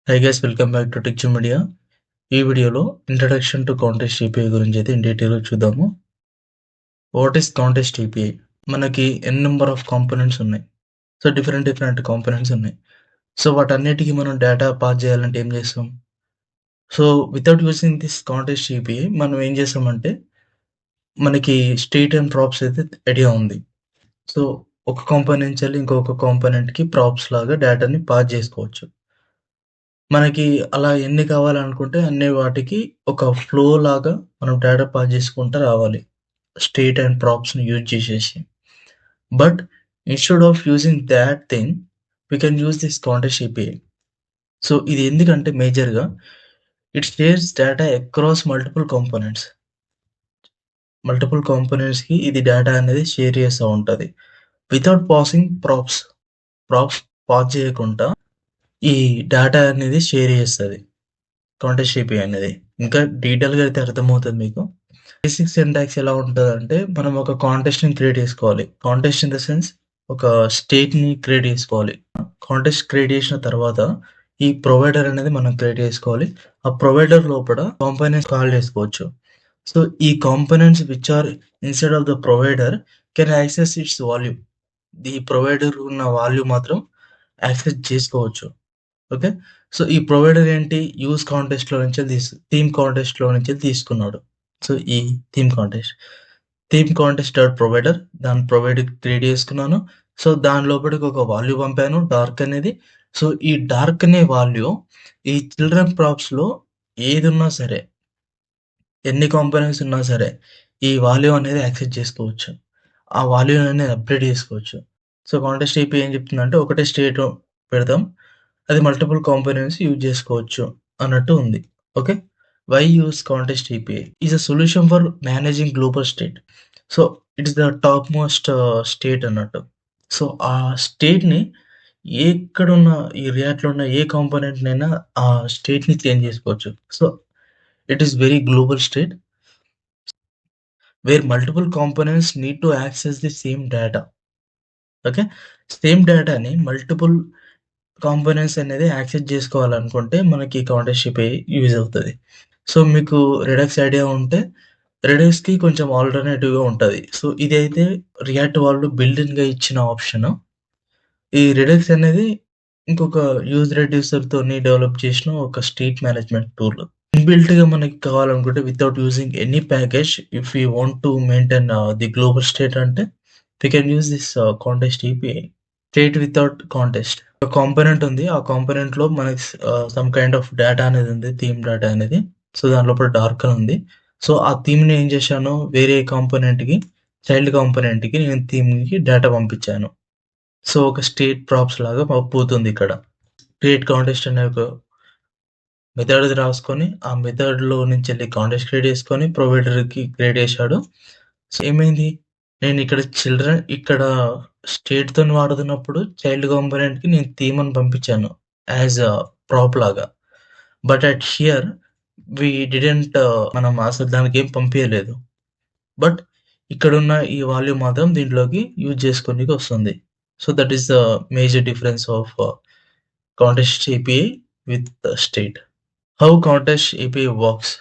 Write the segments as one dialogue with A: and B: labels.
A: Hi guys, welcome back to texture media. ఈ వీడియోలో introduction to contest API గురించి అయితే ఇన్ డీటెయిల్గా చూద్దాము. What is contest API? మనకి ఎన్ నెంబర్ ఆఫ్ కాంపోనెంట్స్ ఉన్నాయి. సో డిఫరెంట్ కాంపోనెంట్స్ ఉన్నాయి. సో వాటన్నిటికీ మనం డేటా పాస్ చేయాలంటే ఏం చేస్తాం? So without using this context API మనం ఏం చేస్తామంటే, మనకి స్టేట్ అండ్ ప్రాప్స్ అయితే ఐడియా ఉంది. సో ఒక కాంపోనెంట్ నుంచి వెళ్ళి ఇంకొక కాంపోనెంట్కి ప్రాప్స్ లాగా డేటాని పాస్ చేసుకోవచ్చు. మనకి అలా ఎన్ని కావాలనుకుంటే అన్ని వాటికి ఒక ఫ్లో లాగా మనం డేటా పాస్ చేసుకుంటా రావాలి. స్టేట్ అండ్ ప్రాప్స్‌ని యూజ్ చేసేసి. But instead of using that thing we can use this context API. So ఇది ఎందుకంటే మేజర్‌గా it shares data across multiple components. Multiple కాంపోనెంట్స్‌కి ఇది డేటా అనేది షేర్ చేస్తా ఉంటది. Without passing props. Props pass చేయకుండా ఈ డేటా అనేది షేర్ చేస్తది. కాంటెస్ట్ ఏపీఐ అనేది. ఇంకా డీటెయిల్‌గా అయితే అర్థమవుతది మీకు. బేసిక్ సింటాక్స్ ఎలా ఉంటదంటే, మనం ఒక కాంటెస్ట్‌ని క్రియేట్ చేసుకోవాలి. కాంటెస్ట్ ఇన్ ద సెన్స్ ఒక స్టేట్‌ని క్రియేట్ చేసుకోవాలి. కాంటెస్ట్ క్రియేట్ చేసిన తర్వాత ఈ ప్రొవైడర్ అనేది మనం క్రియేట్ చేసుకోవాలి. ఆ ప్రొవైడర్ లోపల కాంపోనెంట్స్ కాల్ చేసుకోవచ్చు. సో ఈ components which are inside of the provider can access its volume. ఈ ప్రొవైడర్ ఉన్న వాల్యూ మాత్రం యాక్సెస్ చేసుకోవచ్చు. ఓకే. సో ఈ ప్రొవైడర్ ఏంటి? యూజ్ కాంటెస్ట్‌లో నుంచి థీమ్ కాంటెస్ట్‌లో నుంచి తీసుకున్నాడు. సో ఈ థీమ్ కాంటెస్ట్ డాట్ ప్రొవైడర్ దాని ప్రొవైడర్ క్రియేట్ చేసుకున్నాను. సో దాని లోపలికి ఒక వాల్యూ పంపాను డార్క్ అనేది. సో ఈ డార్క్ అనే వాల్యూ ఈ చిల్డ్రన్ ప్రాప్స్‌లో ఏదున్నా సరే, ఎన్ని కాంపోనెంట్స్ ఉన్నా సరే, ఈ వాల్యూ అనేది యాక్సెస్ చేసుకోవచ్చు. ఆ వాల్యూ అనేది అప్‌డేట్ చేసుకోవచ్చు. సో కాంటెస్ట్ ఏపీఐ ఏం చెప్తుందంటే, ఒకటే స్టేట్ పెడతాం. అది మల్టిపుల్ కాంపోనెంట్స్ యూజ్ చేసుకోవచ్చు అన్నట్టు ఉంది. Okay. Why use context API? Is a solution for managing global state. So it is the top most state అన్నట్టు. సో ఆ స్టేట్‌ని ఎక్కడున్న ఈ రియాక్ట్‌లో ఉన్న ఏ కాంపోనెంట్‌నైనా ఆ స్టేట్‌ని చేంజ్ చేసుకోవచ్చు. So it is very global state where multiple components need to access the same data. Okay. Same డేటాని మల్టిపుల్ కాంపోనెంట్స్ అనేది యాక్సెస్ జేసుకోవాలనుకుంటే మనకి కాంటెస్ట్ ఏపీఐ యూజ్ అవుతది. సో మీకు రెడక్స్ ఐడియా ఉంటే రెడక్స్‌కి కొంచెం ఆల్టర్‌నేటివ్‌గా ఉంటది. సో ఇదైతే రియాక్ట్ వాళ్ళు బిల్ట్ ఇన్‌గా ఇచ్చిన ఆప్షను. ఈ రెడక్స్ అనేది ఇంకొక యూజ్ రెడ్యూసర్‌తోని డెవలప్ చేసిన ఒక స్టేట్ మేనేజ్‌మెంట్ టూల్. ఇన్‌బిల్ట్‌గా మనకి కావాలనుకుంటే without using any package if we want to maintain the global state అంటే we can use this context API. State without context. ఒక కాంపోనెంట్ ఉంది. ఆ కాంపోనెంట్‌లో మనకి సమ్ కైండ్ ఆఫ్ డేటా అనేది ఉంది. థీమ్ డేటా అనేది. సో దాని లోపల డార్క్ అని ఉంది. సో ఆ థీమ్‌ని ఏం చేశాను, వేరే కాంపోనెంట్‌కి, చైల్డ్ కాంపోనెంట్‌కి నేను థీమ్‌కి డేటా పంపించాను. సో ఒక స్టేట్ ప్రాప్స్ లాగా పోతుంది ఇక్కడ. క్రియేట్ కాంటెస్ట్ అనే ఒక మెథడ్ రాసుకొని, ఆ మెథడ్‌లో నుంచెళ్ళి కాంటెస్ట్ క్రియేట్ చేసుకొని ప్రొవైడర్‌కి క్రియేట్ చేశాడు. సో ఏమైంది? నేనిక్కడ ఇక్కడ స్టేట్‌తోని వాడుతున్నప్పుడు చైల్డ్ కాంపోనెంట్‌కి నేను థీమ్ అని పంపించాను. యాస్ ఎ ప్రాప్ లాగా. But at here we didn't మనం అసలు దానికేం పంపియలేదు. బట్ ఇక్కడున్న ఈ వాల్యూ మాత్రం దీంట్లోకి యూజ్ చేసుకోనీకి వస్తుంది. So that is the major difference of contest API with state. How contest API works?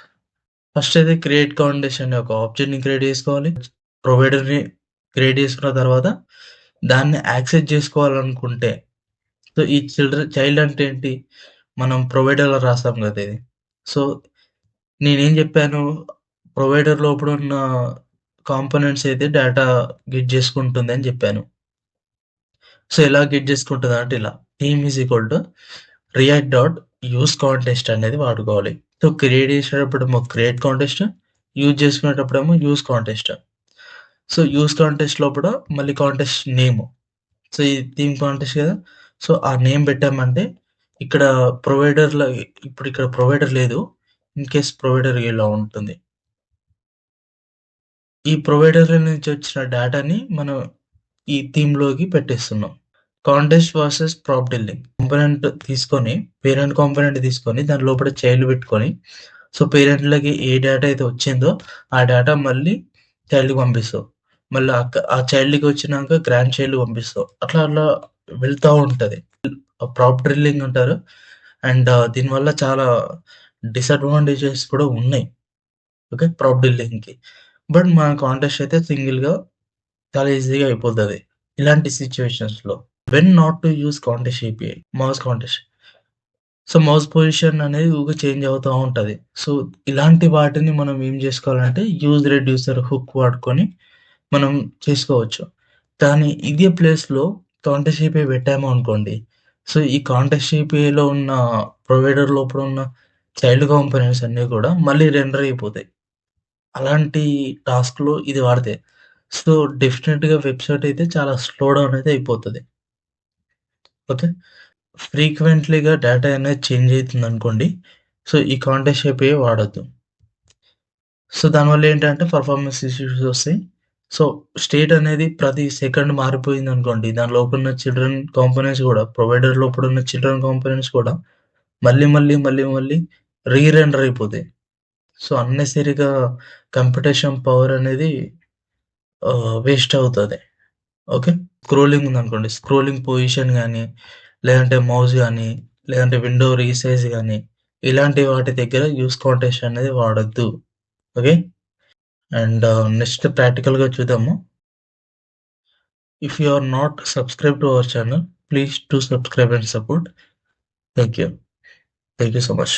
A: First అయితే క్రియేట్ కాంటెస్ట్ అనే ఒక ఆబ్జెక్ట్‌ని క్రియేట్ చేసుకోవాలి. ప్రొవైడర్‌ని క్రియేట్ చేసుకున్న తర్వాత దాన్ని యాక్సెస్ చేసుకోవాలనుకుంటే, సో ఈ చైల్డ్ అంటే ఏంటి? మనం ప్రొవైడర్‌లో రాసాం గదా! ఇది. సో నేనేం జెప్పాను, ప్రొవైడర్ లోపల ఉన్న కాంపోనెంట్స్ అయితే డేటా గెట్ జేసుకుంటుంది అని జెప్పాను. సో ఎలా గెట్ జేసుకుంటదంటే ఇలా theme is equal to React dot use context అనేది వాడుకోవాలి. సో క్రియేట్ చేసేటప్పుడేమో క్రియేట్ కాంటెస్ట్, యూజ్ చేసుకునేటప్పుడేమో use context. So use context లోపల మళ్ళీ కాంటెస్ట్ నేమ్. సో ఇది థీమ్ కాంటెస్ట్ గదా! సో ఆ నేమ్ పెట్టామంటే ఇక్కడ ప్రొవైడర్‌లో ఇప్పుడు ఇక్కడ ప్రొవైడర్ లేదు. ఇన్ కేస్ ప్రొవైడర్ ఇలా ఉంటుంది. ఈ ప్రొవైడర్‌ల నుంచి వచ్చిన డేటాని మనం ఈ థీమ్‌లోకి పెట్టేస్తున్నాం. Context versus prop drilling. Component తీసుకొని, పేరెంట్ కాంపోనెంట్ తీసుకొని దాని లోపల చైల్డ్ పెట్టుకొని, సో పేరెంట్‌లకి ఏ డేటా అయితే వచ్చిందో ఆ డేటా మళ్ళీ చైల్డ్‌కి పంపిస్తావు. మళ్ళీ ఆ చైల్డ్‌కి వచ్చినాక గ్రాండ్ చైల్డ్‌కి పంపిస్తావు. అట్లా వెళ్తా ఉంటది. ప్రాప్ డ్రిల్లింగ్ అంటారు. అండ్ దీనివల్ల చాలా డిసడ్వాంటేజెస్ కూడా ఉన్నాయి. ఓకే. ప్రాప్ డీలింగ్‌కి. బట్ మన కాంటెస్ట్ అయితే సింగిల్‌గా చాలా ఈజీగా అయిపోతది. ఇలాంటి సిట్యుయేషన్స్‌లో. When not to use context API. Mouse context. So, mouse position అనేది ఊకే చేంజ్ అవుతా ఉంటది. సో, ఇలాంటి వాటిని మనం ఏం జేసుకోవాలంటే యూజ్ రెడ్యూసర్ హుక్ వాడుకొని మనం చేసుకోవచ్చు. కానీ ఇదే ప్లేస్‌లో కాంటెస్ట్ ఏపీఐ పెట్టాము అనుకోండి. సో, ఈ కాంటెస్ట్ ఏపీఐలో ఉన్న ప్రొవైడర్ లోపల ఉన్న చైల్డ్ కాంపోనెంట్స్ అన్నీ కూడా మళ్ళీ రెండర్ అయిపోతాయి. అలాంటి టాస్క్‌లో ఇది వాడితే. సో, డెఫినిట్‌గా వెబ్‌సైట్ అయితే చాలా స్లో డౌన్ అయితే అయిపోతది. ఓకే. ఫ్రీక్వెంట్‌లీగా డేటా అనేది చేంజ్ అయితుందనుకోండి. సో, ఈ కాంటెస్ట్ ఏపీఐ వాడొద్దు. సో, దానివల్ల ఏంటంటే పెర్ఫార్మన్స్ ఇష్యూస్ ఒస్తాయి. సో, స్టేట్ అనేది ప్రతి సెకండ్ మారిపోయిందనుకోండి. దాని లోపల ఉన్న చిల్డ్రన్ కాంపోనెంట్స్ గూడా ప్రొవైడర్ లోపల ఉన్న చిల్డ్రన్ కాంపోనెంట్స్ కూడా మళ్ళీ రీరెండర్ అయిపోతాయి. సో, అన్నెసెరీగా కంప్యూటేషన్ పవర్ అనేది వేస్ట్ అవుతది. ఓకే. స్క్రోలింగ్ ఉందనుకోండి. స్క్రోలింగ్ పొజిషన్ గాని, లేదంటే మౌస్ గాని, లేదంటే విండో రీసైజ్ గాని, ఇలాంటి వాటి దగ్గర యూజ్ కాంటెస్ట్ అనేది వాడొద్దు. ఓకే. అండ్ నెక్స్ట్ ప్రాక్టికల్‌గా చూద్దాము. If you are not subscribed to our channel, please do subscribe and support. Thank you. Thank you so much.